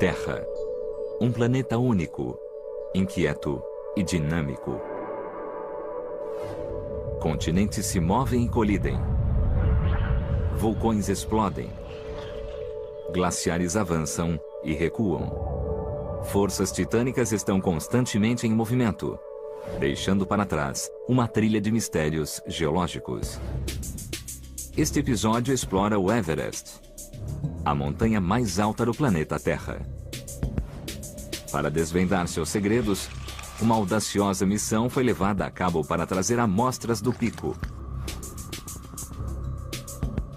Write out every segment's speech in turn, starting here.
Terra. Um planeta único, inquieto e dinâmico. Continentes se movem e colidem. Vulcões explodem. Glaciares avançam e recuam. Forças titânicas estão constantemente em movimento, deixando para trás uma trilha de mistérios geológicos. Este episódio explora o Everest, a montanha mais alta do planeta Terra. Para desvendar seus segredos, uma audaciosa missão foi levada a cabo para trazer amostras do pico.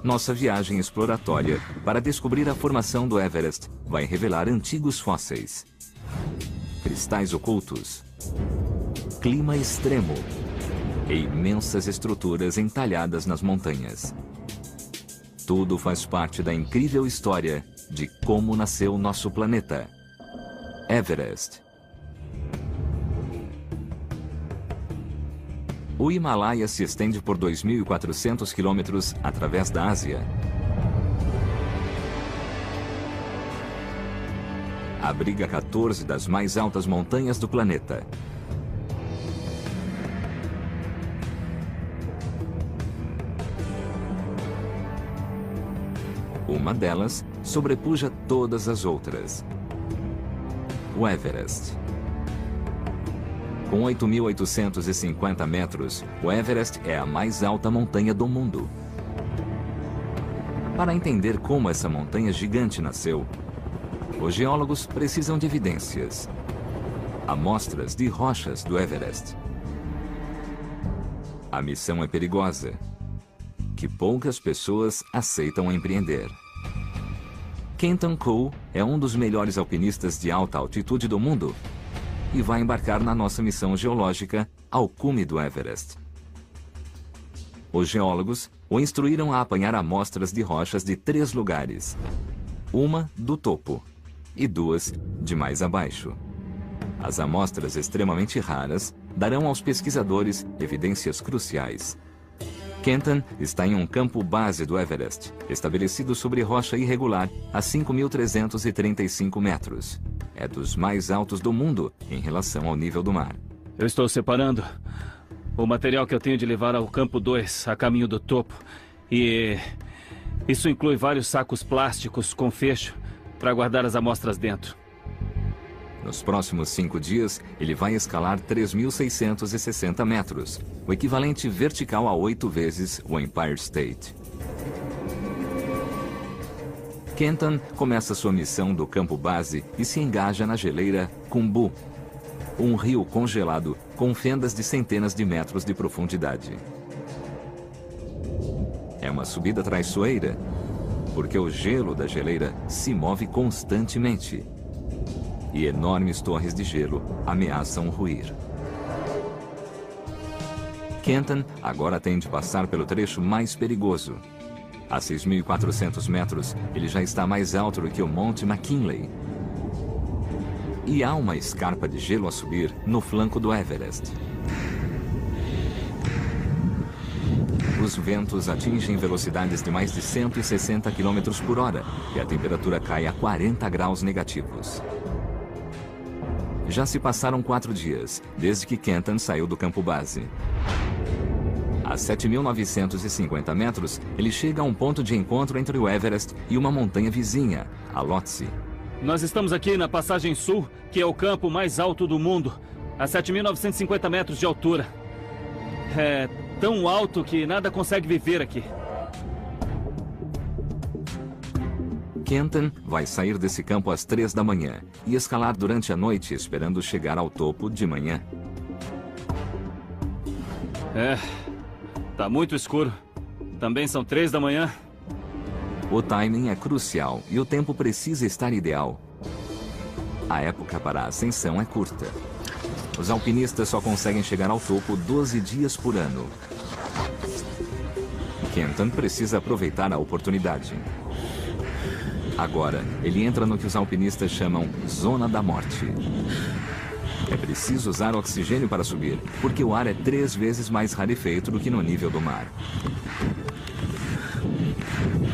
Nossa viagem exploratória para descobrir a formação do Everest vai revelar antigos fósseis, cristais ocultos, clima extremo e imensas estruturas entalhadas nas montanhas. Tudo faz parte da incrível história de como nasceu nosso planeta. Everest. O Himalaia se estende por 2.400 quilômetros através da Ásia. Abriga 14 das mais altas montanhas do planeta. Uma delas sobrepuja todas as outras. O Everest. Com 8.850 metros, o Everest é a mais alta montanha do mundo. Para entender como essa montanha gigante nasceu, os geólogos precisam de evidências. Amostras de rochas do Everest. A missão é perigosa, que poucas pessoas aceitam empreender. Kenton Cole é um dos melhores alpinistas de alta altitude do mundo e vai embarcar na nossa missão geológica ao cume do Everest. Os geólogos o instruíram a apanhar amostras de rochas de 3 lugares. Uma do topo e 2 de mais abaixo. As amostras extremamente raras darão aos pesquisadores evidências cruciais. Kenton está em um campo base do Everest, estabelecido sobre rocha irregular a 5.335 metros. É dos mais altos do mundo em relação ao nível do mar. Eu estou separando o material que eu tenho de levar ao campo 2, a caminho do topo. E isso inclui vários sacos plásticos com fecho para guardar as amostras dentro. Nos próximos 5 dias, ele vai escalar 3.660 metros, o equivalente vertical a 8 vezes o Empire State. Kenton começa sua missão do campo base e se engaja na geleira Khumbu, um rio congelado com fendas de centenas de metros de profundidade. É uma subida traiçoeira, porque o gelo da geleira se move constantemente e enormes torres de gelo ameaçam ruir. Kenton agora tem de passar pelo trecho mais perigoso. A 6.400 metros, ele já está mais alto do que o Monte McKinley. E há uma escarpa de gelo a subir no flanco do Everest. Os ventos atingem velocidades de mais de 160 km por hora e a temperatura cai a 40 graus negativos. Já se passaram 4 dias, desde que Kenton saiu do campo base. A 7.950 metros, ele chega a um ponto de encontro entre o Everest e uma montanha vizinha, a Lhotse. Nós estamos aqui na Passagem Sul, que é o campo mais alto do mundo, a 7.950 metros de altura. É tão alto que nada consegue viver aqui. Kenton vai sair desse campo às 3 da manhã e escalar durante a noite, esperando chegar ao topo de manhã. Tá muito escuro. Também são 3 da manhã. O timing é crucial e o tempo precisa estar ideal. A época para a ascensão é curta. Os alpinistas só conseguem chegar ao topo 12 dias por ano. Kenton precisa aproveitar a oportunidade. Agora, ele entra no que os alpinistas chamam Zona da Morte. É preciso usar oxigênio para subir, porque o ar é 3 vezes mais rarefeito do que no nível do mar.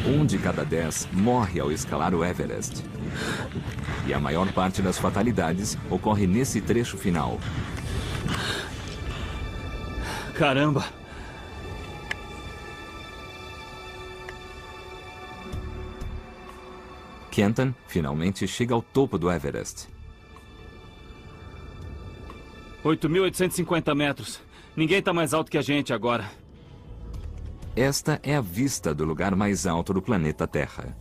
1 de cada 10 morre ao escalar o Everest. E a maior parte das fatalidades ocorre nesse trecho final. Caramba! Kenton finalmente chega ao topo do Everest. 8.850 metros. Ninguém está mais alto que a gente agora. Esta é a vista do lugar mais alto do planeta Terra.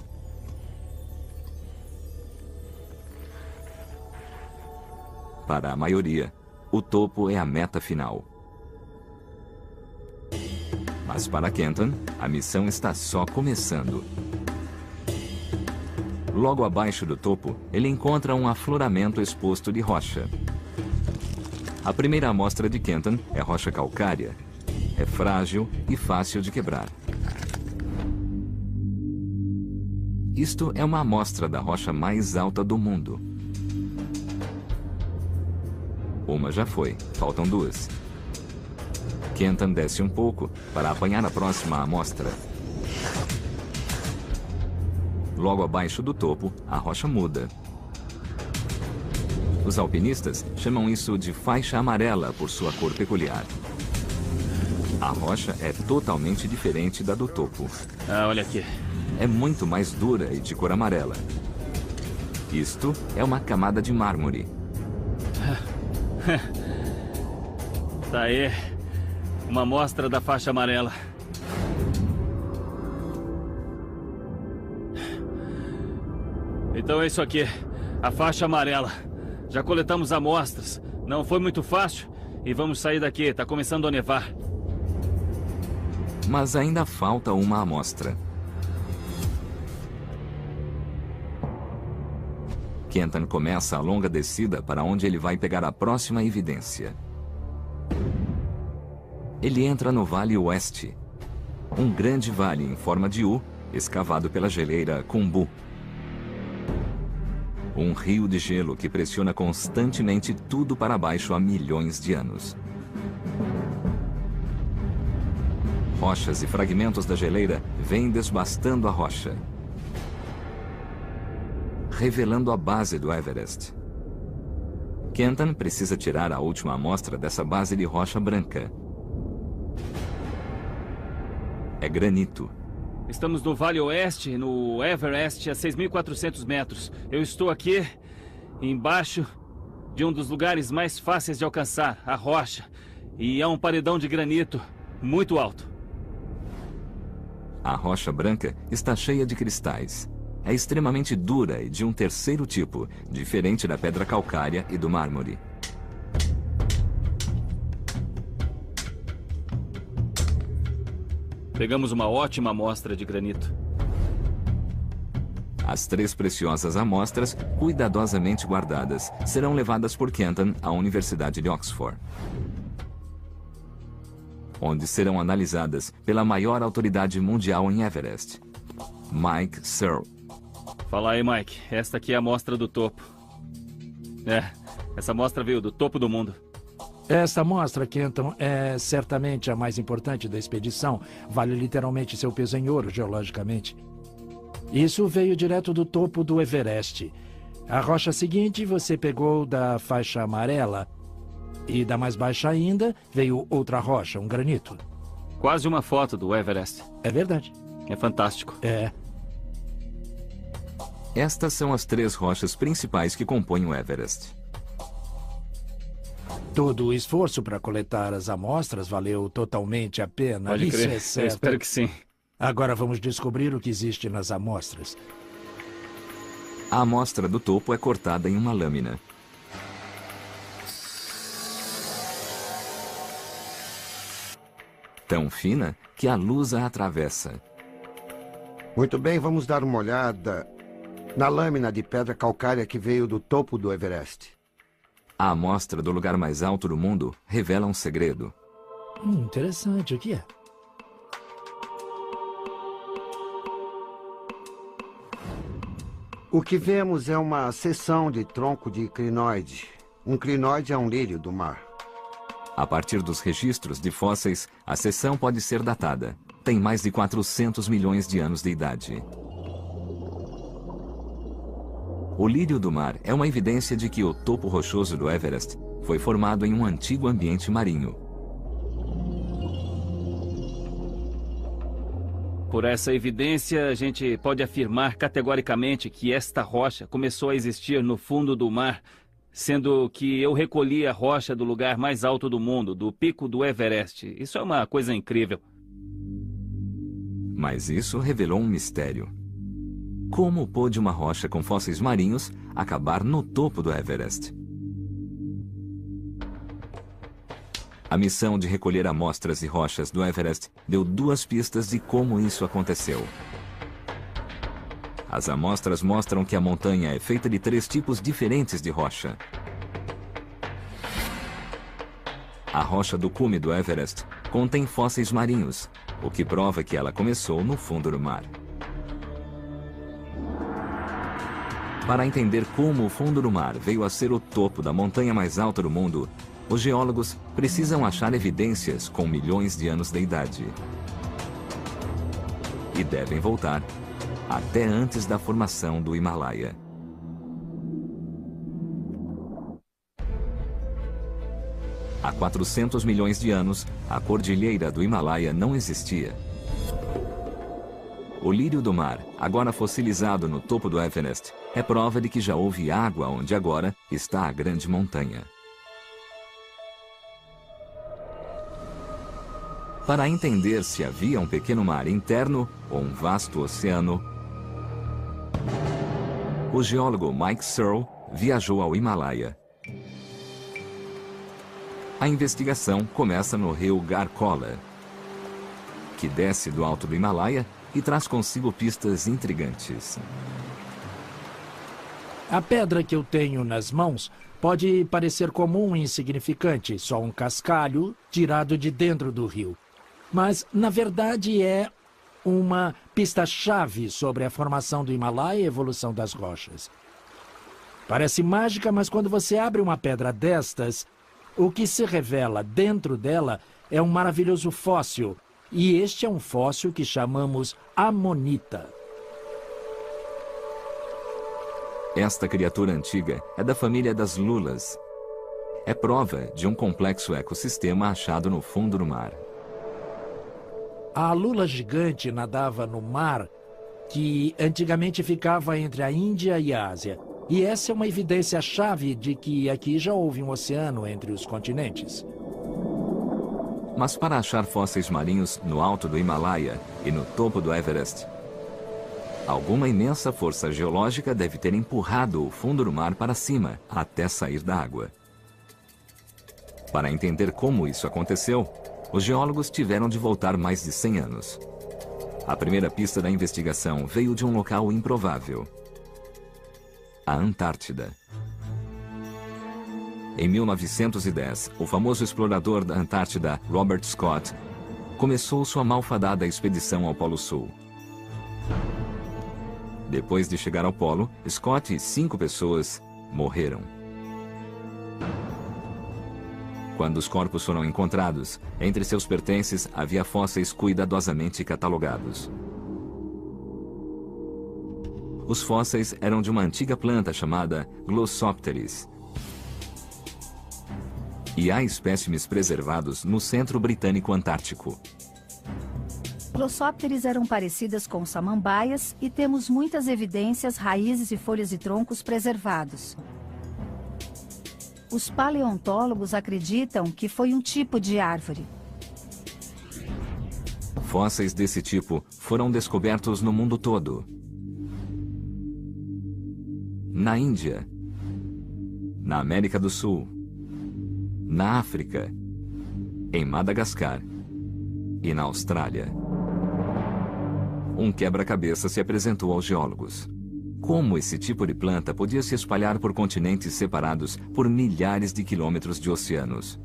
Para a maioria, o topo é a meta final. Mas para Kenton, a missão está só começando. Logo abaixo do topo, ele encontra um afloramento exposto de rocha. A primeira amostra de Kenton é rocha calcária. É frágil e fácil de quebrar. Isto é uma amostra da rocha mais alta do mundo. Uma já foi, faltam duas. Kenton desce um pouco para apanhar a próxima amostra. Logo abaixo do topo, a rocha muda. Os alpinistas chamam isso de faixa amarela por sua cor peculiar. A rocha é totalmente diferente da do topo. Ah, olha aqui. É muito mais dura e de cor amarela. Isto é uma camada de mármore. Tá aí. Uma amostra da faixa amarela. Então é isso aqui. A faixa amarela. Já coletamos amostras. Não foi muito fácil. E vamos sair daqui. Tá começando a nevar. Mas ainda falta uma amostra. Kenton começa a longa descida para onde ele vai pegar a próxima evidência. Ele entra no Vale Oeste, um grande vale em forma de U, escavado pela geleira Khumbu. Um rio de gelo que pressiona constantemente tudo para baixo há milhões de anos. Rochas e fragmentos da geleira vêm desbastando a rocha, revelando a base do Everest. Kenton precisa tirar a última amostra dessa base de rocha branca. É granito. Estamos no Vale Oeste, no Everest, a 6.400 metros. Eu estou aqui, embaixo de um dos lugares mais fáceis de alcançar, a rocha. E é um paredão de granito muito alto. A rocha branca está cheia de cristais. É extremamente dura e de um terceiro tipo, diferente da pedra calcária e do mármore. Pegamos uma ótima amostra de granito. As 3 preciosas amostras, cuidadosamente guardadas, serão levadas por Kenton à Universidade de Oxford, onde serão analisadas pela maior autoridade mundial em Everest, Mike Searle. Fala aí, Mike. Esta aqui é a amostra do topo. Essa amostra veio do topo do mundo. Esta amostra, Kenton, é certamente a mais importante da expedição. Vale literalmente seu peso em ouro, geologicamente. Isso veio direto do topo do Everest. A rocha seguinte você pegou da faixa amarela. E da mais baixa ainda, veio outra rocha, um granito. Quase uma foto do Everest. É verdade. É fantástico. É. Estas são as 3 rochas principais que compõem o Everest. Todo o esforço para coletar as amostras valeu totalmente a pena. Pode Isso crer. é certo. Eu espero que sim. Agora vamos descobrir o que existe nas amostras. A amostra do topo é cortada em uma lâmina. Tão fina que a luz a atravessa. Muito bem, vamos dar uma olhada na lâmina de pedra calcária que veio do topo do Everest. A amostra do lugar mais alto do mundo revela um segredo. Interessante, o que é? O que vemos é uma seção de tronco de crinoide. Um crinoide é um lírio do mar. A partir dos registros de fósseis, a seção pode ser datada. Tem mais de 400 milhões de anos de idade. O lírio do mar é uma evidência de que o topo rochoso do Everest foi formado em um antigo ambiente marinho. Por essa evidência, a gente pode afirmar categoricamente que esta rocha começou a existir no fundo do mar, sendo que eu recolhi a rocha do lugar mais alto do mundo, do pico do Everest. Isso é uma coisa incrível. Mas isso revelou um mistério. Como pôde uma rocha com fósseis marinhos acabar no topo do Everest? A missão de recolher amostras de rochas do Everest deu 2 pistas de como isso aconteceu. As amostras mostram que a montanha é feita de 3 tipos diferentes de rocha. A rocha do cume do Everest contém fósseis marinhos, o que prova que ela começou no fundo do mar. Para entender como o fundo do mar veio a ser o topo da montanha mais alta do mundo, os geólogos precisam achar evidências com milhões de anos de idade. E devem voltar até antes da formação do Himalaia. Há 400 milhões de anos, a cordilheira do Himalaia não existia. O lírio do mar, agora fossilizado no topo do Everest, é prova de que já houve água onde agora está a grande montanha. Para entender se havia um pequeno mar interno ou um vasto oceano, o geólogo Mike Searle viajou ao Himalaia. A investigação começa no rio Garcola, que desce do alto do Himalaia e traz consigo pistas intrigantes. A pedra que eu tenho nas mãos pode parecer comum e insignificante, só um cascalho tirado de dentro do rio. Mas, na verdade, é uma pista-chave sobre a formação do Himalaia e a evolução das rochas. Parece mágica, mas quando você abre uma pedra destas, o que se revela dentro dela é um maravilhoso fóssil. E este é um fóssil que chamamos amonita. Esta criatura antiga é da família das lulas. É prova de um complexo ecossistema achado no fundo do mar. A lula gigante nadava no mar que antigamente ficava entre a Índia e a Ásia. E essa é uma evidência-chave de que aqui já houve um oceano entre os continentes. Mas para achar fósseis marinhos no alto do Himalaia e no topo do Everest, alguma imensa força geológica deve ter empurrado o fundo do mar para cima até sair da água. Para entender como isso aconteceu, os geólogos tiveram de voltar mais de 100 anos. A primeira pista da investigação veio de um local improvável: a Antártida. Em 1910, o famoso explorador da Antártida, Robert Scott, começou sua malfadada expedição ao Polo Sul. Depois de chegar ao Polo, Scott e 5 pessoas morreram. Quando os corpos foram encontrados, entre seus pertences havia fósseis cuidadosamente catalogados. Os fósseis eram de uma antiga planta chamada Glossopteris. E há espécimes preservados no Centro Britânico Antártico. Glossopteris eram parecidas com samambaias e temos muitas evidências, raízes e folhas e troncos preservados. Os paleontólogos acreditam que foi um tipo de árvore. Fósseis desse tipo foram descobertos no mundo todo. Na Índia, na América do Sul, na África, em Madagascar e na Austrália. Um quebra-cabeça se apresentou aos geólogos. Como esse tipo de planta podia se espalhar por continentes separados por milhares de quilômetros de oceanos?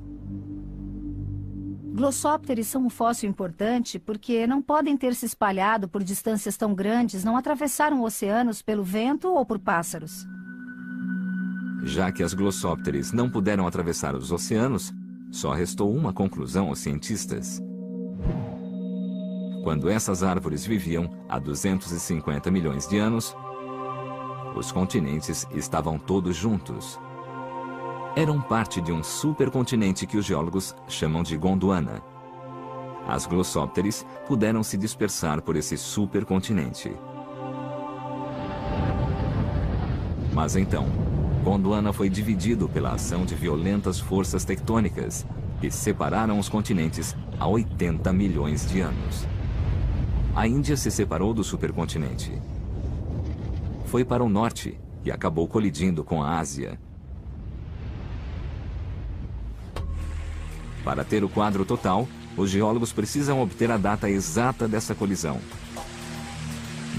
Glossopteris são um fóssil importante porque não podem ter se espalhado por distâncias tão grandes, não atravessaram oceanos pelo vento ou por pássaros. Já que as Glossopteris não puderam atravessar os oceanos, só restou uma conclusão aos cientistas. Quando essas árvores viviam há 250 milhões de anos, Os continentes estavam todos juntos. Eram parte de um supercontinente que os geólogos chamam de Gondwana. As Glossopteris puderam se dispersar por esse supercontinente. Mas então, Gondwana foi dividido pela ação de violentas forças tectônicas que separaram os continentes há 80 milhões de anos. A Índia se separou do supercontinente. Foi para o norte e acabou colidindo com a Ásia. Para ter o quadro total, os geólogos precisam obter a data exata dessa colisão.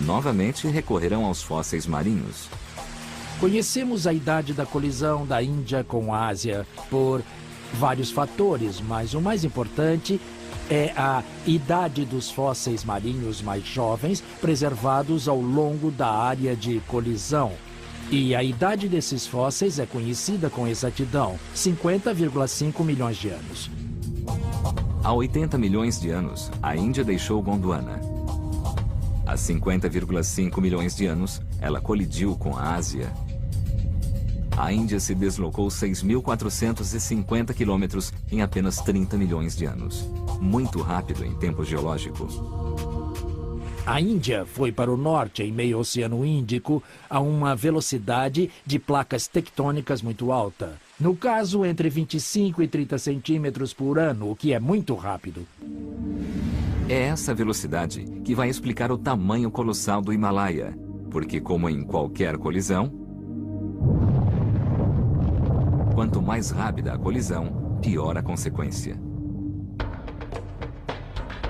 Novamente recorrerão aos fósseis marinhos. Conhecemos a idade da colisão da Índia com a Ásia por vários fatores, mas o mais importante é a idade dos fósseis marinhos mais jovens preservados ao longo da área de colisão. E a idade desses fósseis é conhecida com exatidão, 50,5 milhões de anos. Há 80 milhões de anos, a Índia deixou Gondwana. Há 50,5 milhões de anos, ela colidiu com a Ásia. A Índia se deslocou 6.450 quilômetros em apenas 30 milhões de anos. Muito rápido em tempo geológico. A Índia foi para o norte, em meio ao Oceano Índico, a uma velocidade de placas tectônicas muito alta. No caso, entre 25 e 30 centímetros por ano, o que é muito rápido. É essa velocidade que vai explicar o tamanho colossal do Himalaia, porque, como em qualquer colisão, quanto mais rápida a colisão, pior a consequência.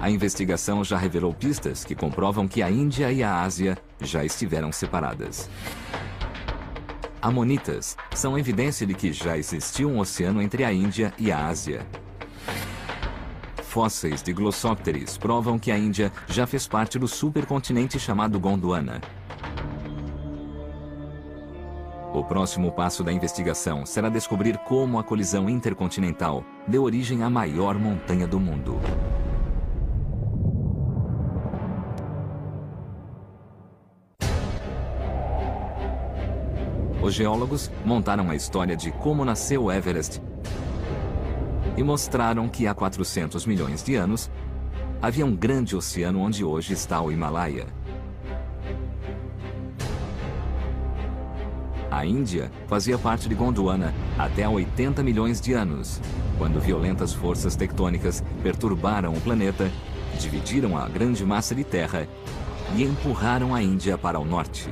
A investigação já revelou pistas que comprovam que a Índia e a Ásia já estiveram separadas. Amonitas são evidência de que já existiu um oceano entre a Índia e a Ásia. Fósseis de Glossopteris provam que a Índia já fez parte do supercontinente chamado Gondwana. O próximo passo da investigação será descobrir como a colisão intercontinental deu origem à maior montanha do mundo. Os geólogos montaram a história de como nasceu o Everest e mostraram que há 400 milhões de anos havia um grande oceano onde hoje está o Himalaia. A Índia fazia parte de Gondwana até há 80 milhões de anos, quando violentas forças tectônicas perturbaram o planeta, dividiram a grande massa de terra e empurraram a Índia para o norte.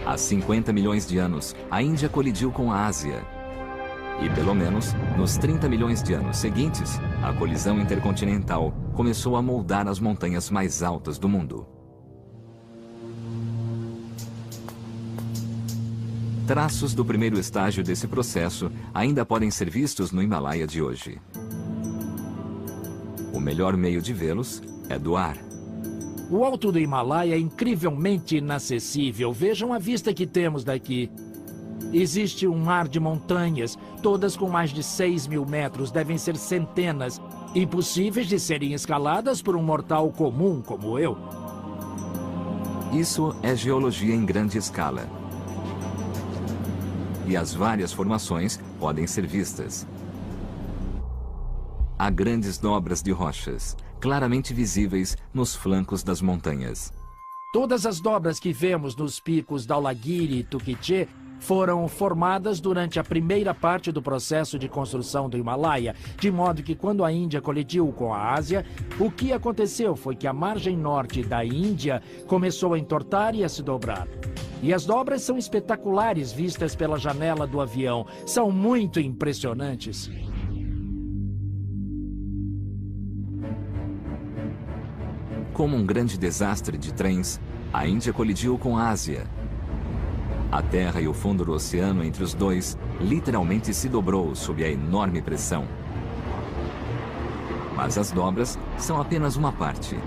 Há 50 milhões de anos, a Índia colidiu com a Ásia. E pelo menos, nos 30 milhões de anos seguintes, a colisão intercontinental começou a moldar as montanhas mais altas do mundo. Traços do primeiro estágio desse processo ainda podem ser vistos no Himalaia de hoje. O melhor meio de vê-los é do ar. O alto do Himalaia é incrivelmente inacessível. Vejam a vista que temos daqui. Existe um mar de montanhas, todas com mais de 6.000 metros, devem ser centenas, impossíveis de serem escaladas por um mortal comum como eu. Isso é geologia em grande escala. E as várias formações podem ser vistas. Há grandes dobras de rochas, claramente visíveis nos flancos das montanhas. Todas as dobras que vemos nos picos Dhaulagiri e Tukhitche foram formadas durante a primeira parte do processo de construção do Himalaia, de modo que quando a Índia colidiu com a Ásia, o que aconteceu foi que a margem norte da Índia começou a entortar e a se dobrar. E as dobras são espetaculares vistas pela janela do avião, são muito impressionantes. Como um grande desastre de trens, a Índia colidiu com a Ásia. A terra e o fundo do oceano entre os dois literalmente se dobrou sob a enorme pressão. Mas as dobras são apenas uma parte.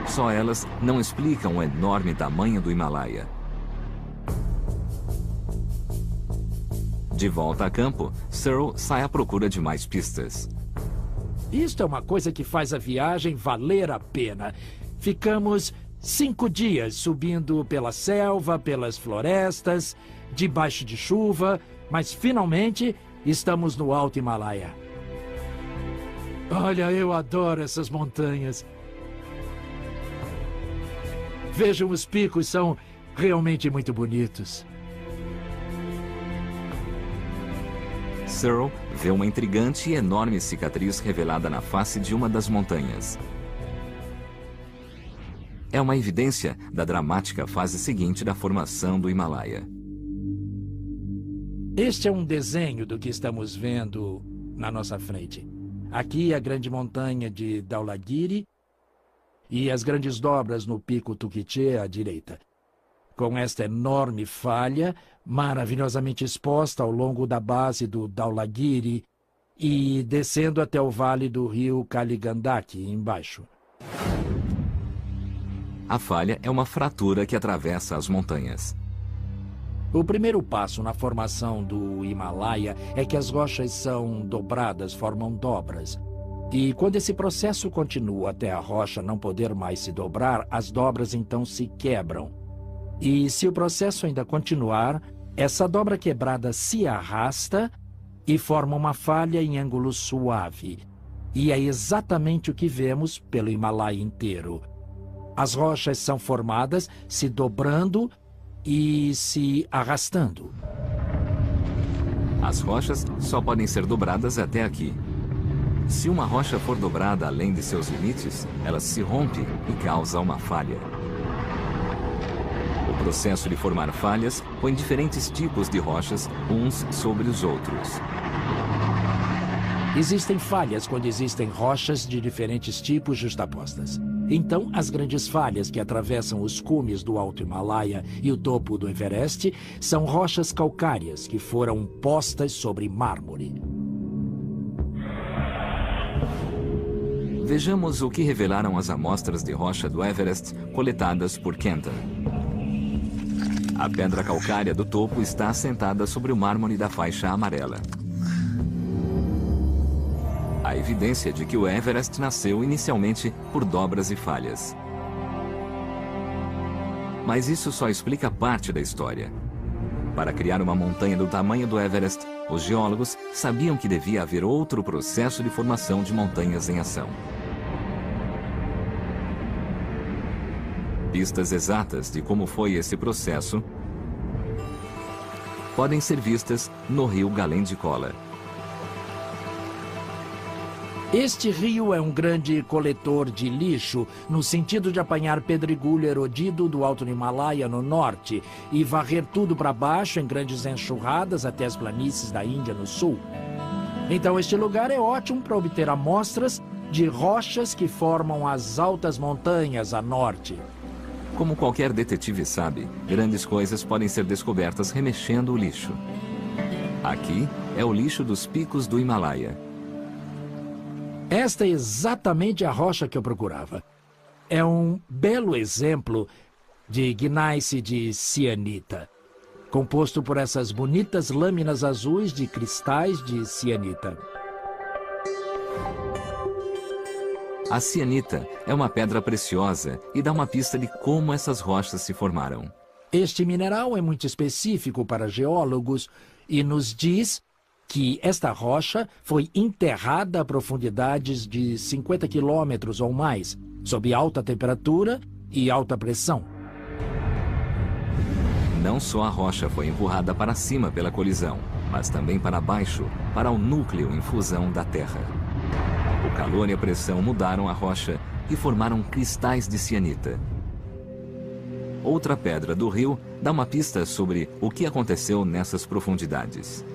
Só elas não explicam o enorme tamanho do Himalaia. De volta a campo, Searle sai à procura de mais pistas. Isto é uma coisa que faz a viagem valer a pena. Ficamos 5 dias subindo pela selva, pelas florestas, debaixo de chuva, mas finalmente estamos no Alto Himalaia. Olha, eu adoro essas montanhas. Vejam, os picos são realmente muito bonitos. Searle vê uma intrigante e enorme cicatriz revelada na face de uma das montanhas. É uma evidência da dramática fase seguinte da formação do Himalaia. Este é um desenho do que estamos vendo na nossa frente. Aqui a grande montanha de Dhaulagiri e as grandes dobras no pico Tukiche à direita. Com esta enorme falha, maravilhosamente exposta ao longo da base do Dhaulagiri e descendo até o vale do rio Kaligandaki, embaixo. A falha é uma fratura que atravessa as montanhas. O primeiro passo na formação do Himalaia é que as rochas são dobradas, formam dobras. E quando esse processo continua até a rocha não poder mais se dobrar, as dobras então se quebram. E se o processo ainda continuar, essa dobra quebrada se arrasta e forma uma falha em ângulo suave. E é exatamente o que vemos pelo Himalaia inteiro. As rochas são formadas se dobrando e se arrastando. As rochas só podem ser dobradas até aqui. Se uma rocha for dobrada além de seus limites, ela se rompe e causa uma falha. O processo de formar falhas põe diferentes tipos de rochas uns sobre os outros. Existem falhas quando existem rochas de diferentes tipos justapostas. Então, as grandes falhas que atravessam os cumes do Alto Himalaia e o topo do Everest são rochas calcárias que foram postas sobre mármore. Vejamos o que revelaram as amostras de rocha do Everest coletadas por Kenton. A pedra calcária do topo está assentada sobre o mármore da faixa amarela. Há evidência de que o Everest nasceu inicialmente por dobras e falhas. Mas isso só explica parte da história. Para criar uma montanha do tamanho do Everest, os geólogos sabiam que devia haver outro processo de formação de montanhas em ação. Pistas exatas de como foi esse processo podem ser vistas no rio Galendikola. Este rio é um grande coletor de lixo, no sentido de apanhar pedregulho erodido do Alto Himalaia no norte e varrer tudo para baixo em grandes enxurradas até as planícies da Índia no sul. Então este lugar é ótimo para obter amostras de rochas que formam as altas montanhas a norte. Como qualquer detetive sabe, grandes coisas podem ser descobertas remexendo o lixo. Aqui é o lixo dos picos do Himalaia. Esta é exatamente a rocha que eu procurava. É um belo exemplo de gneiss de cianita, composto por essas bonitas lâminas azuis de cristais de cianita. A cianita é uma pedra preciosa e dá uma pista de como essas rochas se formaram. Este mineral é muito específico para geólogos e nos diz que esta rocha foi enterrada a profundidades de 50 quilômetros ou mais, sob alta temperatura e alta pressão. Não só a rocha foi empurrada para cima pela colisão, mas também para baixo, para o núcleo em fusão da Terra. O calor e a pressão mudaram a rocha e formaram cristais de cianita. Outra pedra do rio dá uma pista sobre o que aconteceu nessas profundidades.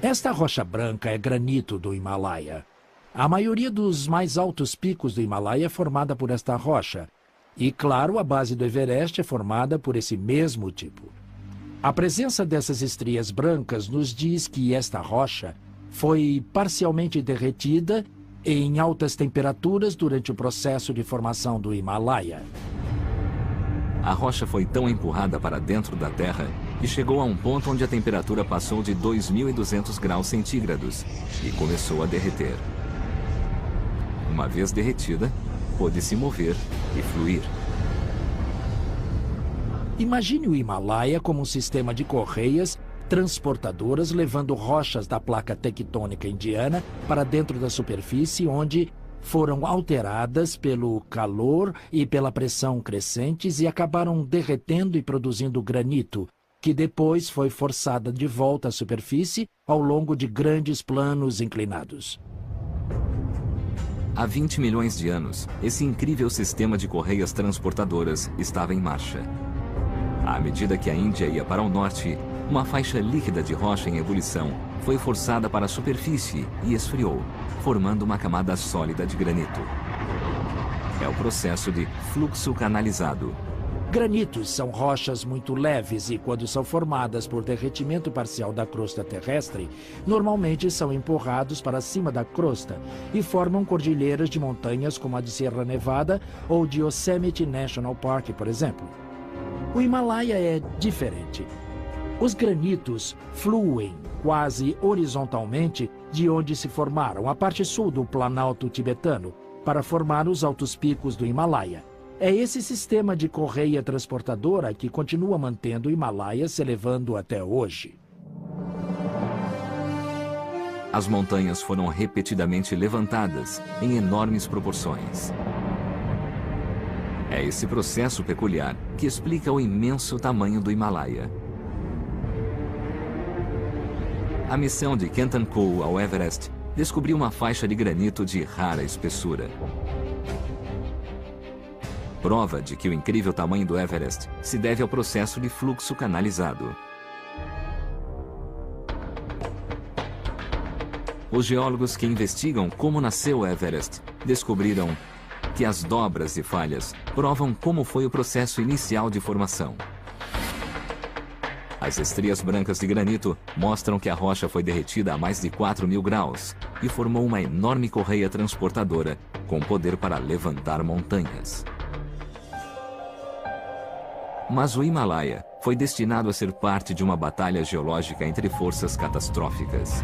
Esta rocha branca é granito do Himalaia. A maioria dos mais altos picos do Himalaia é formada por esta rocha. E, claro, a base do Everest é formada por esse mesmo tipo. A presença dessas estrias brancas nos diz que esta rocha foi parcialmente derretida em altas temperaturas durante o processo de formação do Himalaia. A rocha foi tão empurrada para dentro da Terra que chegou a um ponto onde a temperatura passou de 2.200 graus centígrados e começou a derreter. Uma vez derretida, pôde se mover e fluir. Imagine o Himalaia como um sistema de correias transportadoras levando rochas da placa tectônica indiana para dentro da superfície, onde foram alteradas pelo calor e pela pressão crescentes e acabaram derretendo e produzindo granito, que depois foi forçada de volta à superfície ao longo de grandes planos inclinados. Há 20 milhões de anos, esse incrível sistema de correias transportadoras estava em marcha. À medida que a Índia ia para o norte, uma faixa líquida de rocha em ebulição foi forçada para a superfície e esfriou, formando uma camada sólida de granito. É o processo de fluxo canalizado. Granitos são rochas muito leves e, quando são formadas por derretimento parcial da crosta terrestre, normalmente são empurrados para cima da crosta e formam cordilheiras de montanhas como a de Sierra Nevada ou de Yosemite National Park, por exemplo. O Himalaia é diferente. Os granitos fluem quase horizontalmente de onde se formaram, a parte sul do Planalto tibetano, para formar os altos picos do Himalaia. É esse sistema de correia transportadora que continua mantendo o Himalaia se elevando até hoje. As montanhas foram repetidamente levantadas em enormes proporções. É esse processo peculiar que explica o imenso tamanho do Himalaia. A missão de Kenton Cole ao Everest descobriu uma faixa de granito de rara espessura. Prova de que o incrível tamanho do Everest se deve ao processo de fluxo canalizado. Os geólogos que investigam como nasceu o Everest descobriram que as dobras e falhas provam como foi o processo inicial de formação. As estrias brancas de granito mostram que a rocha foi derretida a mais de 4.000 graus e formou uma enorme correia transportadora com poder para levantar montanhas. Mas o Himalaia foi destinado a ser parte de uma batalha geológica entre forças catastróficas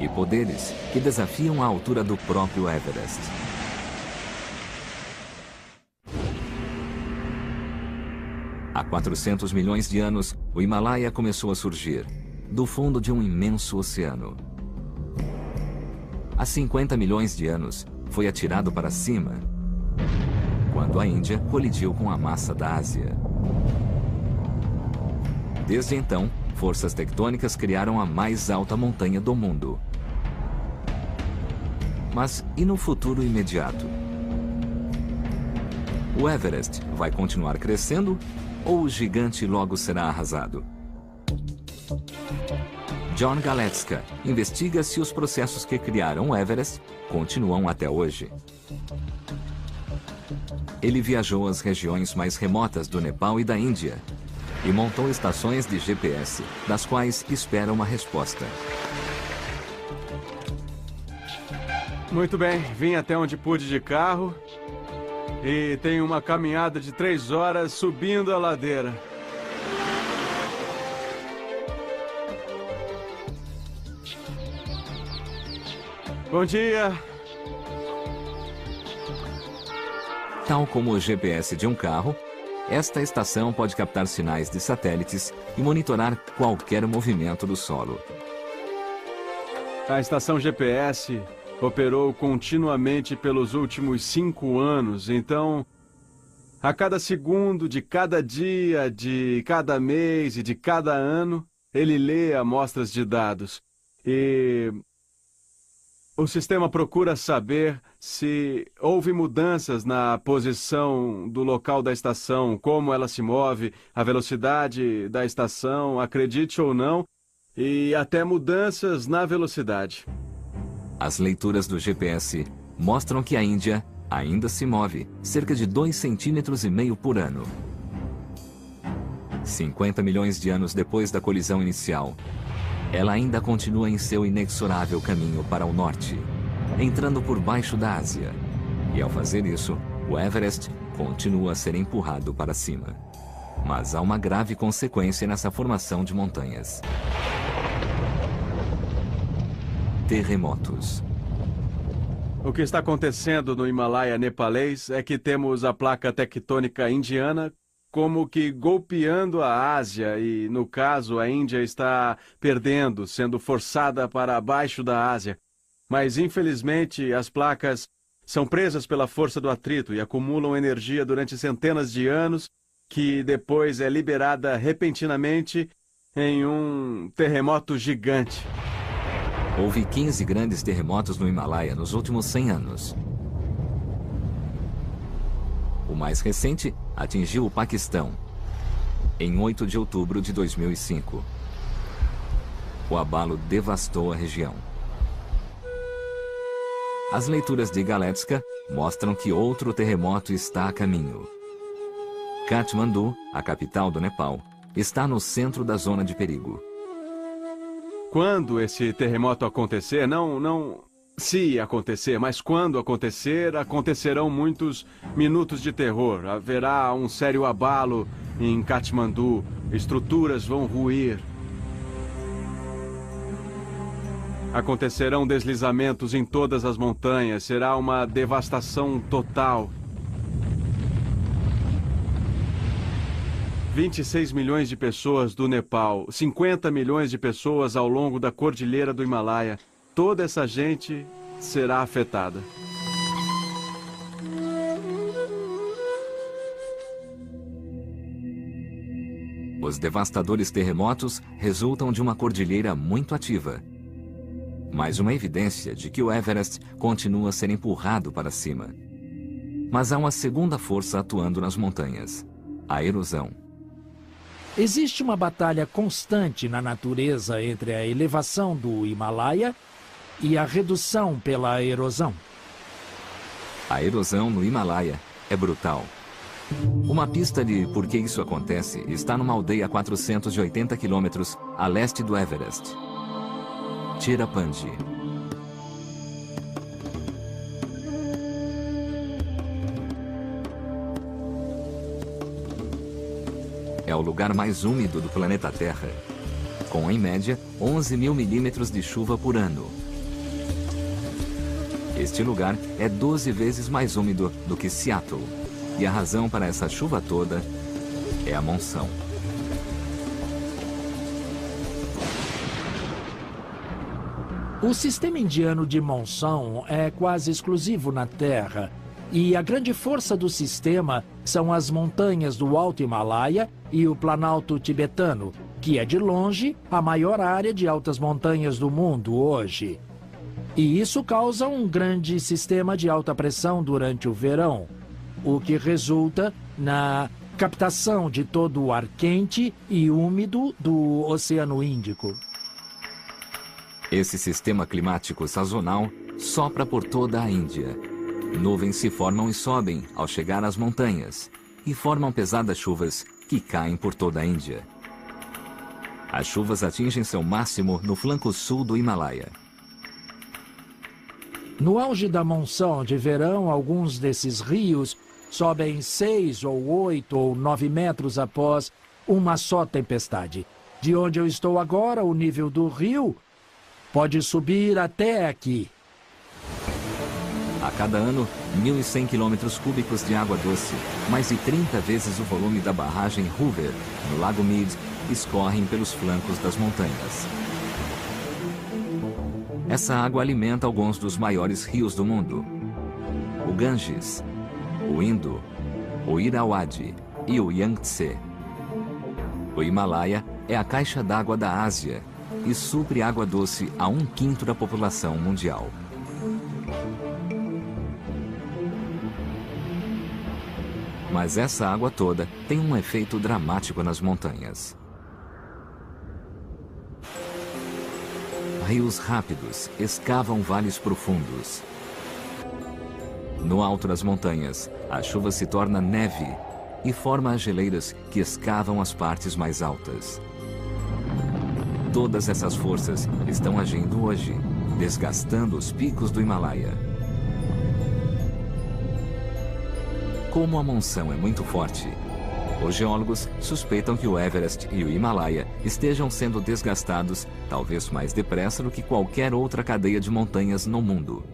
e poderes que desafiam a altura do próprio Everest. Há 400 milhões de anos, o Himalaia começou a surgir do fundo de um imenso oceano. Há 50 milhões de anos, foi atirado para cima, quando a Índia colidiu com a massa da Ásia. Desde então, forças tectônicas criaram a mais alta montanha do mundo. Mas e no futuro imediato? O Everest vai continuar crescendo ou o gigante logo será arrasado? John Galetska investiga se os processos que criaram o Everest continuam até hoje. Ele viajou às regiões mais remotas do Nepal e da Índia e montou estações de GPS, das quais espera uma resposta. Muito bem, vim até onde pude de carro e tenho uma caminhada de 3 horas subindo a ladeira. Bom dia! Tal como o GPS de um carro, esta estação pode captar sinais de satélites e monitorar qualquer movimento do solo. A estação GPS operou continuamente pelos últimos 5 anos, então, a cada segundo de cada dia, de cada mês e de cada ano, ele lê amostras de dados. E o sistema procura saber se houve mudanças na posição do local da estação, como ela se move, a velocidade da estação, acredite ou não, e até mudanças na velocidade. As leituras do GPS mostram que a Índia ainda se move cerca de 2,5 cm por ano. 50 milhões de anos depois da colisão inicial, ela ainda continua em seu inexorável caminho para o norte, entrando por baixo da Ásia. E ao fazer isso, o Everest continua a ser empurrado para cima. Mas há uma grave consequência nessa formação de montanhas: terremotos. O que está acontecendo no Himalaia nepalês é que temos a placa tectônica indiana como que golpeando a Ásia e, no caso, a Índia está perdendo, sendo forçada para baixo da Ásia. Mas, infelizmente, as placas são presas pela força do atrito e acumulam energia durante centenas de anos, que depois é liberada repentinamente em um terremoto gigante. Houve 15 grandes terremotos no Himalaia nos últimos 100 anos. O mais recente atingiu o Paquistão, em 8 de outubro de 2005. O abalo devastou a região. As leituras de Galetska mostram que outro terremoto está a caminho. Katmandu, a capital do Nepal, está no centro da zona de perigo. Quando esse terremoto acontecer, não se acontecer, mas quando acontecer, acontecerão muitos minutos de terror. Haverá um sério abalo em Katmandu, estruturas vão ruir. Acontecerão deslizamentos em todas as montanhas, será uma devastação total. 26 milhões de pessoas do Nepal, 50 milhões de pessoas ao longo da cordilheira do Himalaia. Toda essa gente será afetada. Os devastadores terremotos resultam de uma cordilheira muito ativa. Mais uma evidência de que o Everest continua a ser empurrado para cima. Mas há uma segunda força atuando nas montanhas: a erosão. Existe uma batalha constante na natureza entre a elevação do Himalaia e a redução pela erosão. A erosão no Himalaia é brutal. Uma pista de por que isso acontece está numa aldeia a 480 quilômetros a leste do Everest. Tirapandi. É o lugar mais úmido do planeta Terra, com em média 11 mil milímetros de chuva por ano. Este lugar é 12 vezes mais úmido do que Seattle, e a razão para essa chuva toda é a monção. O sistema indiano de monção é quase exclusivo na Terra, e a grande força do sistema são as montanhas do Alto Himalaia e o Planalto Tibetano, que é de longe a maior área de altas montanhas do mundo hoje. E isso causa um grande sistema de alta pressão durante o verão, o que resulta na captação de todo o ar quente e úmido do Oceano Índico. Esse sistema climático sazonal sopra por toda a Índia. Nuvens se formam e sobem ao chegar às montanhas e formam pesadas chuvas que caem por toda a Índia. As chuvas atingem seu máximo no flanco sul do Himalaia. No auge da monção de verão, alguns desses rios sobem 6 ou 8 ou 9 metros após uma só tempestade. De onde eu estou agora, o nível do rio pode subir até aqui. A cada ano, 1.100 quilômetros cúbicos de água doce, mais de 30 vezes o volume da barragem Hoover, no Lago Mead, escorrem pelos flancos das montanhas. Essa água alimenta alguns dos maiores rios do mundo: o Ganges, o Indo, o Irrawaddy e o Yangtze. O Himalaia é a caixa d'água da Ásia e supre água doce a 1/5 da população mundial. Mas essa água toda tem um efeito dramático nas montanhas. Rios rápidos escavam vales profundos. No alto das montanhas, a chuva se torna neve e forma as geleiras que escavam as partes mais altas. Todas essas forças estão agindo hoje, desgastando os picos do Himalaia. Como a monção é muito forte, os geólogos suspeitam que o Everest e o Himalaia estejam sendo desgastados talvez mais depressa do que qualquer outra cadeia de montanhas no mundo.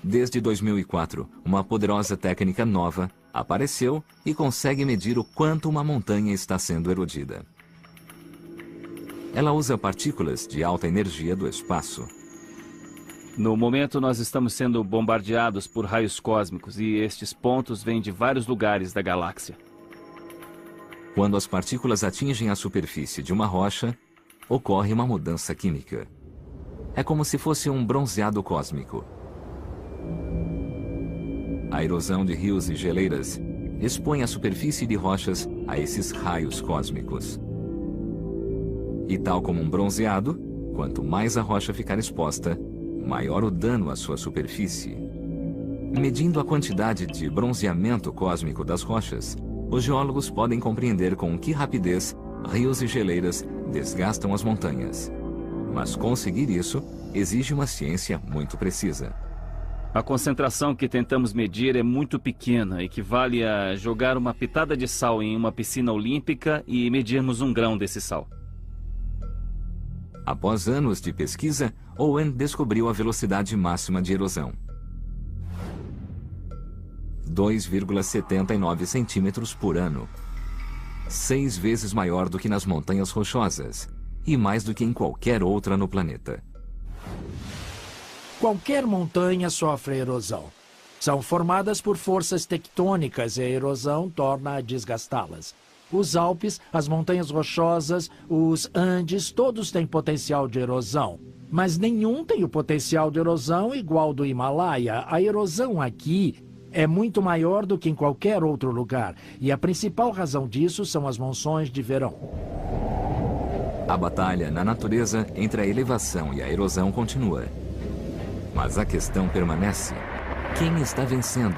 Desde 2004, uma poderosa técnica nova apareceu e consegue medir o quanto uma montanha está sendo erodida. Ela usa partículas de alta energia do espaço. No momento, nós estamos sendo bombardeados por raios cósmicos e estes pontos vêm de vários lugares da galáxia. Quando as partículas atingem a superfície de uma rocha, ocorre uma mudança química. É como se fosse um bronzeado cósmico. A erosão de rios e geleiras expõe a superfície de rochas a esses raios cósmicos. E tal como um bronzeado, quanto mais a rocha ficar exposta, maior o dano à sua superfície. Medindo a quantidade de bronzeamento cósmico das rochas, os geólogos podem compreender com que rapidez rios e geleiras desgastam as montanhas. Mas conseguir isso exige uma ciência muito precisa. A concentração que tentamos medir é muito pequena, equivale a jogar uma pitada de sal em uma piscina olímpica e medirmos um grão desse sal. Após anos de pesquisa, Owen descobriu a velocidade máxima de erosão. 2,79 centímetros por ano. 6 vezes maior do que nas montanhas rochosas e mais do que em qualquer outra no planeta. Qualquer montanha sofre erosão. São formadas por forças tectônicas e a erosão torna a desgastá-las. Os Alpes, as montanhas rochosas, os Andes, todos têm potencial de erosão. Mas nenhum tem o potencial de erosão igual ao do Himalaia. A erosão aqui é muito maior do que em qualquer outro lugar. E a principal razão disso são as monções de verão. A batalha na natureza entre a elevação e a erosão continua. Mas a questão permanece. Quem está vencendo?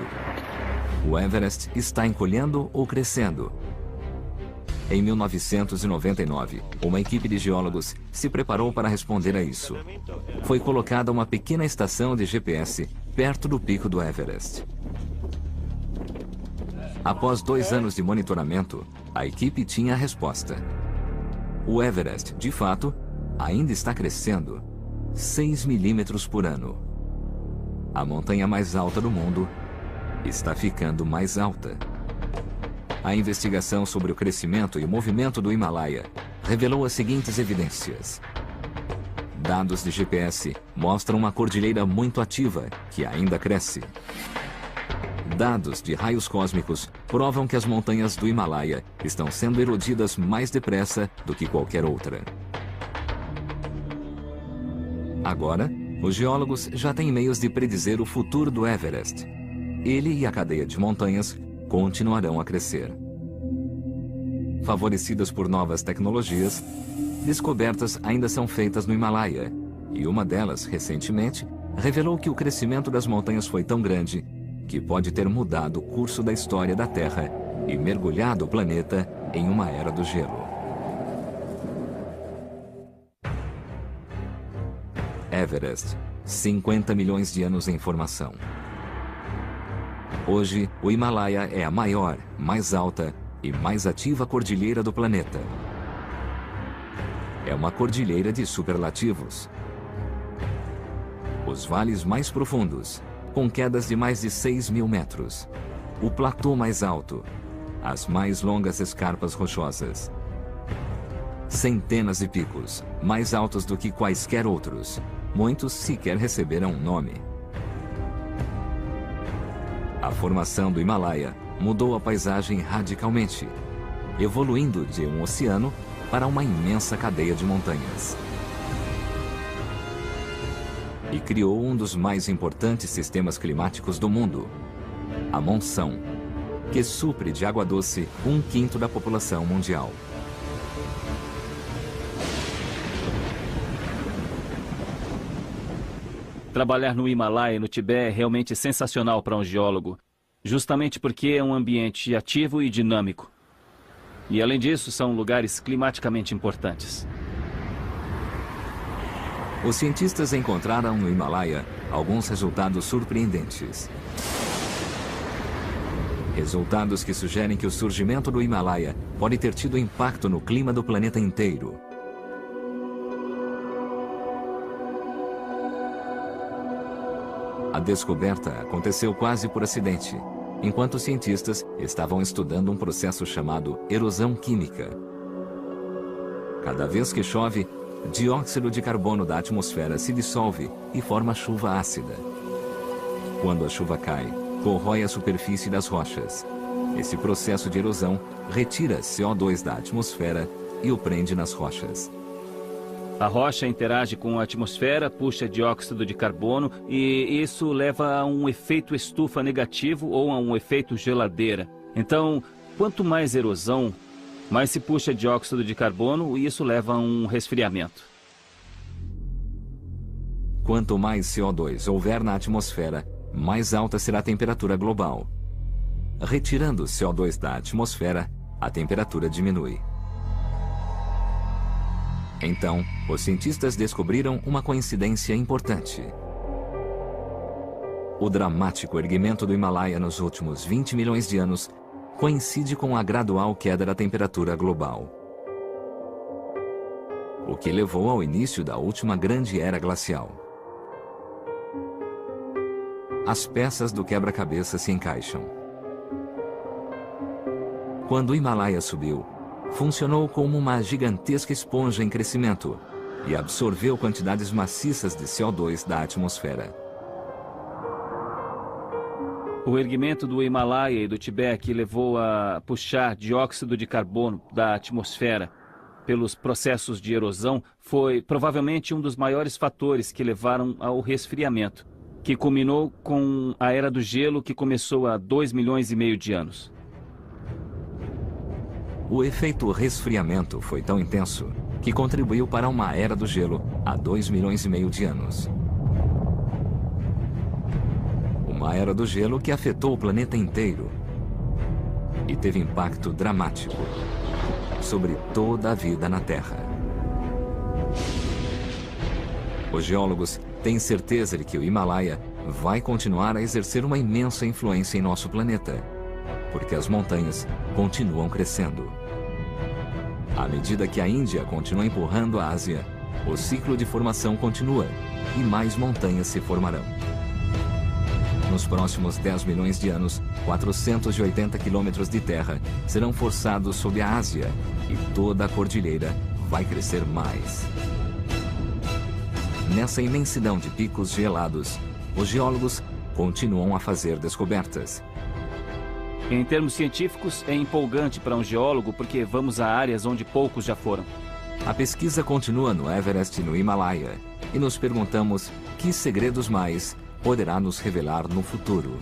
O Everest está encolhendo ou crescendo? Em 1999, uma equipe de geólogos se preparou para responder a isso. Foi colocada uma pequena estação de GPS perto do pico do Everest. Após 2 anos de monitoramento, a equipe tinha a resposta. O Everest, de fato, ainda está crescendo 6 milímetros por ano. A montanha mais alta do mundo está ficando mais alta. A investigação sobre o crescimento e o movimento do Himalaia revelou as seguintes evidências. Dados de GPS mostram uma cordilheira muito ativa, que ainda cresce. Dados de raios cósmicos provam que as montanhas do Himalaia estão sendo erodidas mais depressa do que qualquer outra. Agora, os geólogos já têm meios de predizer o futuro do Everest. Ele e a cadeia de montanhas continuarão a crescer. Favorecidas por novas tecnologias, descobertas ainda são feitas no Himalaia, e uma delas, recentemente, revelou que o crescimento das montanhas foi tão grande que pode ter mudado o curso da história da Terra e mergulhado o planeta em uma era do gelo. Everest, 50 milhões de anos em formação. Hoje, o Himalaia é a maior, mais alta e mais ativa cordilheira do planeta. É uma cordilheira de superlativos. Os vales mais profundos, com quedas de mais de 6.000 metros. O platô mais alto. As mais longas escarpas rochosas. Centenas de picos, mais altos do que quaisquer outros. Muitos sequer receberam um nome. A formação do Himalaia mudou a paisagem radicalmente, evoluindo de um oceano para uma imensa cadeia de montanhas. E criou um dos mais importantes sistemas climáticos do mundo, a monção, que supre de água doce 1/5 da população mundial. Trabalhar no Himalaia e no Tibete é realmente sensacional para um geólogo, justamente porque é um ambiente ativo e dinâmico. E além disso, são lugares climaticamente importantes. Os cientistas encontraram no Himalaia alguns resultados surpreendentes. Resultados que sugerem que o surgimento do Himalaia pode ter tido impacto no clima do planeta inteiro. A descoberta aconteceu quase por acidente, enquanto os cientistas estavam estudando um processo chamado erosão química. Cada vez que chove, dióxido de carbono da atmosfera se dissolve e forma chuva ácida. Quando a chuva cai, corrói a superfície das rochas. Esse processo de erosão retira CO2 da atmosfera e o prende nas rochas. A rocha interage com a atmosfera, puxa dióxido de carbono e isso leva a um efeito estufa negativo ou a um efeito geladeira. Então, quanto mais erosão, mais se puxa dióxido de carbono e isso leva a um resfriamento. Quanto mais CO2 houver na atmosfera, mais alta será a temperatura global. Retirando o CO2 da atmosfera, a temperatura diminui. Então, os cientistas descobriram uma coincidência importante. O dramático erguimento do Himalaia nos últimos 20 milhões de anos coincide com a gradual queda da temperatura global, o que levou ao início da última grande era glacial. As peças do quebra-cabeça se encaixam. Quando o Himalaia subiu, funcionou como uma gigantesca esponja em crescimento e absorveu quantidades maciças de CO2 da atmosfera. O erguimento do Himalaia e do Tibete levou a puxar dióxido de carbono da atmosfera pelos processos de erosão foi provavelmente um dos maiores fatores que levaram ao resfriamento, que culminou com a Era do Gelo, que começou há 2,5 milhões de anos. O efeito resfriamento foi tão intenso que contribuiu para uma Era do Gelo há 2,5 milhões de anos. Uma Era do Gelo que afetou o planeta inteiro e teve impacto dramático sobre toda a vida na Terra. Os geólogos têm certeza de que o Himalaia vai continuar a exercer uma imensa influência em nosso planeta, porque as montanhas continuam crescendo. À medida que a Índia continua empurrando a Ásia, o ciclo de formação continua e mais montanhas se formarão. Nos próximos 10 milhões de anos, 480 quilômetros de terra serão forçados sobre a Ásia e toda a cordilheira vai crescer mais. Nessa imensidão de picos gelados, os geólogos continuam a fazer descobertas. Em termos científicos, é empolgante para um geólogo porque vamos a áreas onde poucos já foram. A pesquisa continua no Everest e no Himalaia e nos perguntamos que segredos mais poderá nos revelar no futuro.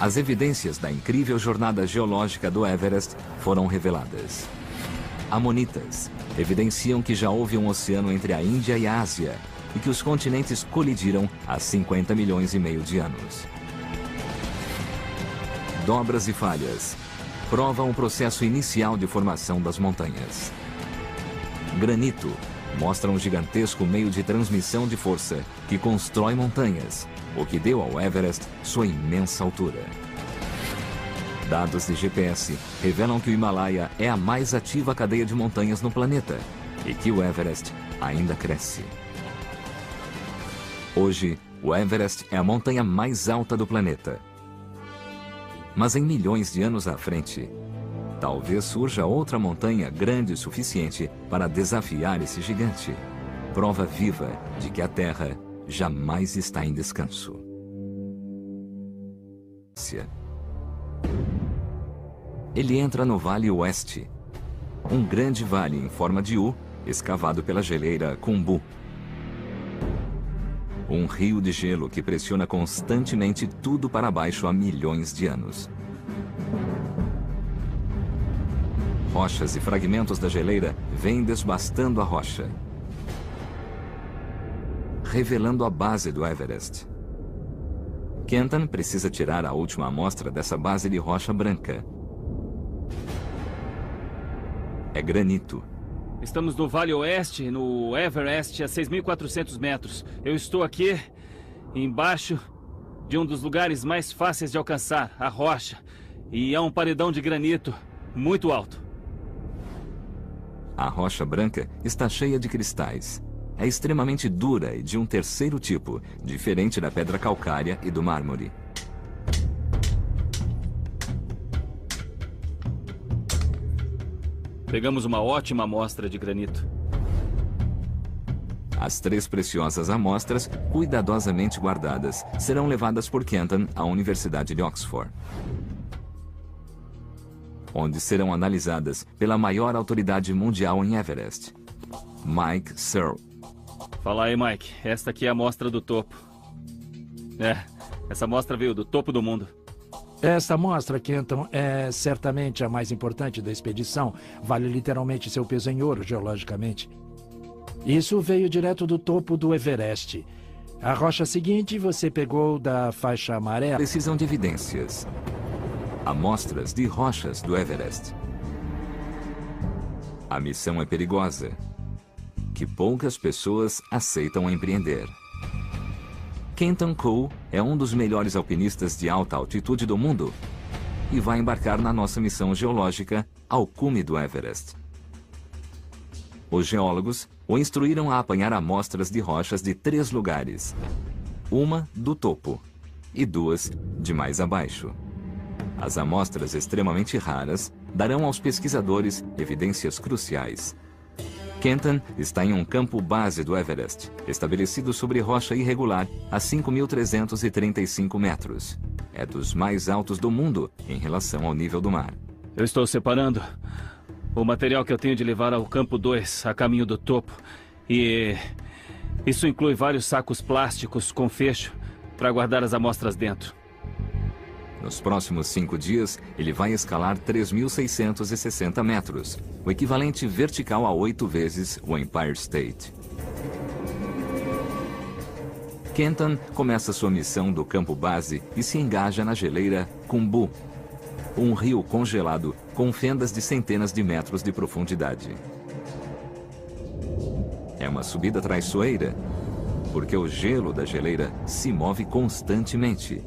As evidências da incrível jornada geológica do Everest foram reveladas. Amonitas evidenciam que já houve um oceano entre a Índia e a Ásia e que os continentes colidiram há 50 milhões e meio de anos. Dobras e falhas provam o processo inicial de formação das montanhas. Granito mostra um gigantesco meio de transmissão de força que constrói montanhas, o que deu ao Everest sua imensa altura. Dados de GPS revelam que o Himalaia é a mais ativa cadeia de montanhas no planeta e que o Everest ainda cresce. Hoje, o Everest é a montanha mais alta do planeta. Mas em milhões de anos à frente, talvez surja outra montanha grande o suficiente para desafiar esse gigante. Prova viva de que a Terra jamais está em descanso. Ele entra no Vale Oeste, um grande vale em forma de U, escavado pela geleira Khumbu. Um rio de gelo que pressiona constantemente tudo para baixo há milhões de anos. Rochas e fragmentos da geleira vêm desbastando a rocha, revelando a base do Everest. Kenton precisa tirar a última amostra dessa base de rocha branca. É granito. Estamos no Vale Oeste, no Everest, a 6.400 metros. Eu estou aqui, embaixo de um dos lugares mais fáceis de alcançar, a rocha. E há um paredão de granito muito alto. A rocha branca está cheia de cristais. é extremamente dura e de um terceiro tipo, diferente da pedra calcária e do mármore. Pegamos uma ótima amostra de granito. As 3 preciosas amostras, cuidadosamente guardadas, serão levadas por Kenton à Universidade de Oxford, onde serão analisadas pela maior autoridade mundial em Everest, Mike Searle. Fala aí, Mike. Esta aqui é a amostra do topo. Essa amostra veio do topo do mundo. Esta amostra, Kenton, é certamente a mais importante da expedição. Vale literalmente seu peso em ouro, geologicamente. Isso veio direto do topo do Everest. A rocha seguinte você pegou da faixa amarela. Precisam de evidências. Amostras de rochas do Everest. A missão é perigosa, que poucas pessoas aceitam empreender. Kenton Cole é um dos melhores alpinistas de alta altitude do mundo e vai embarcar na nossa missão geológica ao cume do Everest. Os geólogos o instruíram a apanhar amostras de rochas de 3 lugares. Uma do topo e 2 de mais abaixo. As amostras extremamente raras darão aos pesquisadores evidências cruciais. Kenton está em um campo base do Everest, estabelecido sobre rocha irregular a 5.335 metros. É dos mais altos do mundo em relação ao nível do mar. Eu estou separando o material que eu tenho de levar ao campo 2, a caminho do topo. E isso inclui vários sacos plásticos com fecho para guardar as amostras dentro. Nos próximos 5 dias, ele vai escalar 3.660 metros, o equivalente vertical a 8 vezes o Empire State. Kenton começa sua missão do campo base e se engaja na geleira Khumbu, um rio congelado com fendas de centenas de metros de profundidade. É uma subida traiçoeira, porque o gelo da geleira se move constantemente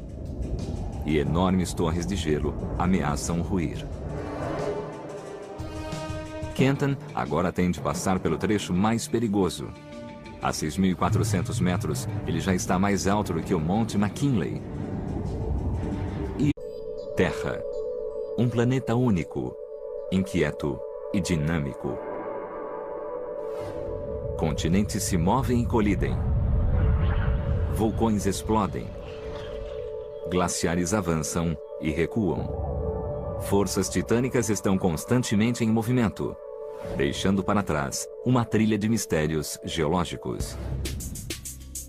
e enormes torres de gelo ameaçam ruir. Kenton agora tem de passar pelo trecho mais perigoso. A 6.400 metros, ele já está mais alto do que o Monte McKinley. E Terra, um planeta único, inquieto e dinâmico. Continentes se movem e colidem. Vulcões explodem. Glaciares avançam e recuam. Forças titânicas estão constantemente em movimento, deixando para trás uma trilha de mistérios geológicos.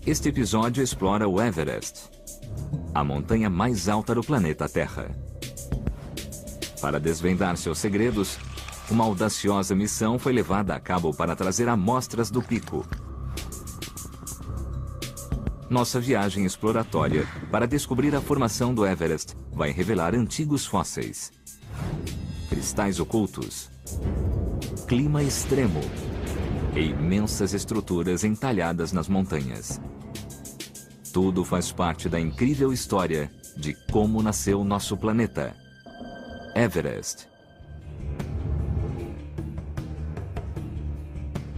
Este episódio explora o Everest, a montanha mais alta do planeta Terra. Para desvendar seus segredos, uma audaciosa missão foi levada a cabo para trazer amostras do pico. Nossa viagem exploratória para descobrir a formação do Everest vai revelar antigos fósseis, cristais ocultos, clima extremo e imensas estruturas entalhadas nas montanhas. Tudo faz parte da incrível história de como nasceu nosso planeta, Everest.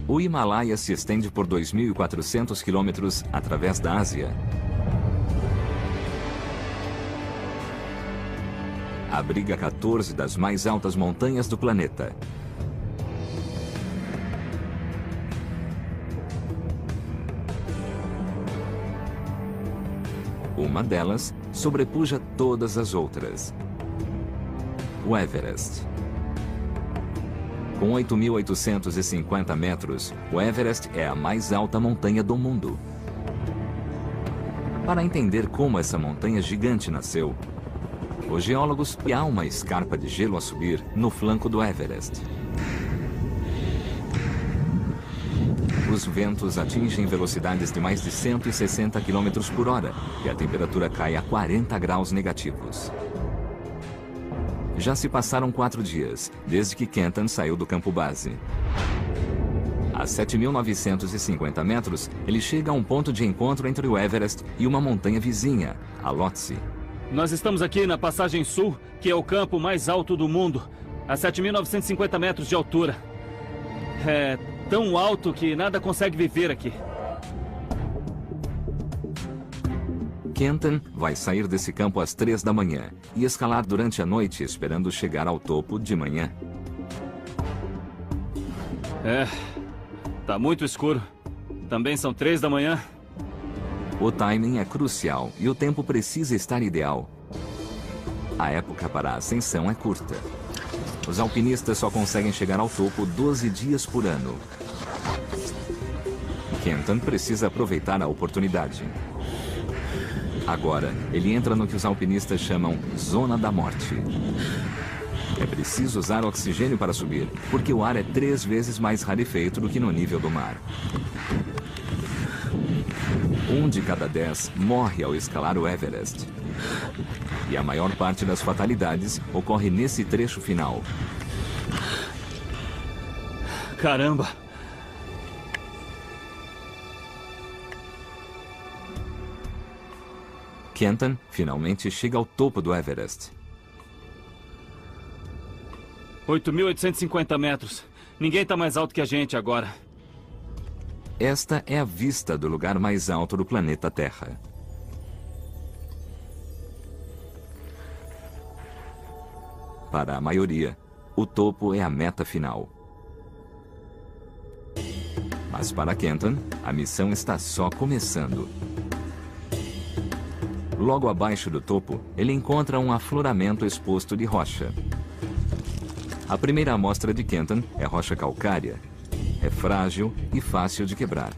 O Himalaia se estende por 2.400 quilômetros através da Ásia. Abriga 14 das mais altas montanhas do planeta. Uma delas sobrepuja todas as outras: o Everest. Com 8.850 metros, o Everest é a mais alta montanha do mundo. Para entender como essa montanha gigante nasceu, os geólogos há uma escarpa de gelo a subir no flanco do Everest. Os ventos atingem velocidades de mais de 160 km por hora e a temperatura cai a 40 graus negativos. Já se passaram 4 dias, desde que Kenton saiu do campo base. A 7.950 metros, ele chega a um ponto de encontro entre o Everest e uma montanha vizinha, a Lhotse. Nós estamos aqui na Passagem Sul, que é o campo mais alto do mundo, a 7.950 metros de altura. tão alto que nada consegue viver aqui. Kenton vai sair desse campo às 3 da manhã e escalar durante a noite, esperando chegar ao topo de manhã. Tá muito escuro. Também são 3 da manhã. O timing é crucial e o tempo precisa estar ideal. A época para a ascensão é curta. Os alpinistas só conseguem chegar ao topo 12 dias por ano. Kenton precisa aproveitar a oportunidade. Agora, ele entra no que os alpinistas chamam Zona da Morte. É preciso usar oxigênio para subir, porque o ar é 3 vezes mais rarefeito do que no nível do mar. 1 de cada 10 morre ao escalar o Everest. E a maior parte das fatalidades ocorre nesse trecho final. Caramba! Kenton finalmente chega ao topo do Everest. 8.850 metros. Ninguém tá mais alto que a gente agora. Esta é a vista do lugar mais alto do planeta Terra. Para a maioria, o topo é a meta final. Mas para Kenton, a missão está só começando. Logo abaixo do topo, ele encontra um afloramento exposto de rocha. A primeira amostra de Kenton é rocha calcária. É frágil e fácil de quebrar.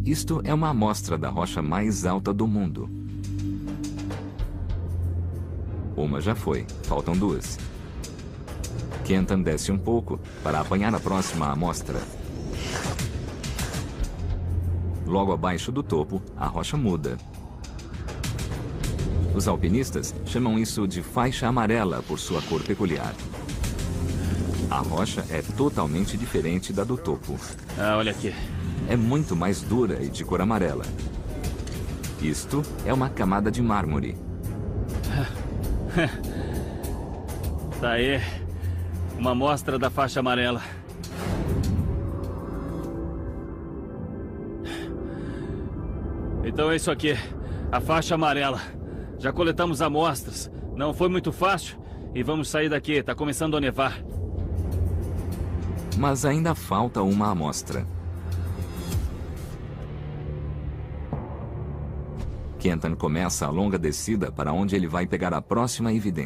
Isto é uma amostra da rocha mais alta do mundo. Uma já foi, faltam 2. Kenton desce um pouco para apanhar a próxima amostra. Logo abaixo do topo, a rocha muda. Os alpinistas chamam isso de faixa amarela por sua cor peculiar. A rocha é totalmente diferente da do topo. Olha aqui. É muito mais dura e de cor amarela. Isto é uma camada de mármore. Tá aí. Uma amostra da faixa amarela. Então é isso aqui. A faixa amarela. Já coletamos amostras. Não foi muito fácil. E vamos sair daqui. Tá começando a nevar. Mas ainda falta uma amostra. Kenton começa a longa descida para onde ele vai pegar a próxima evidência.